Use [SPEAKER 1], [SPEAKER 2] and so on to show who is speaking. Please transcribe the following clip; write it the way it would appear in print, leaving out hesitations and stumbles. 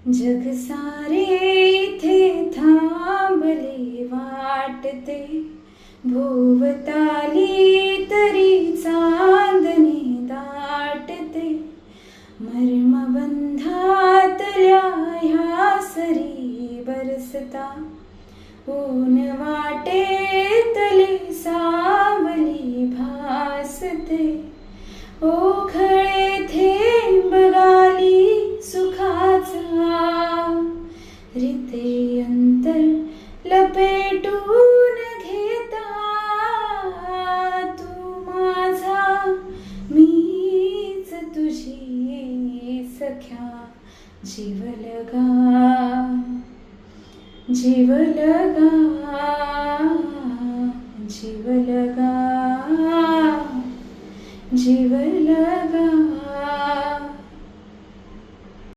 [SPEAKER 1] जग सारे इथे थांबले वाटते, भोवताली तरी चांदणे दाटते, मर्मबंधातल्या ह्या सरी बरसता, ऊन वाटेतले सावली भासते, ओखळे थेंब गाली सुखाचा, रिते अंतर लपेटून घेता, तू माझा मीच तुझी सख्या, जीवलगा जीवलगा जीवलगा जीवलगा.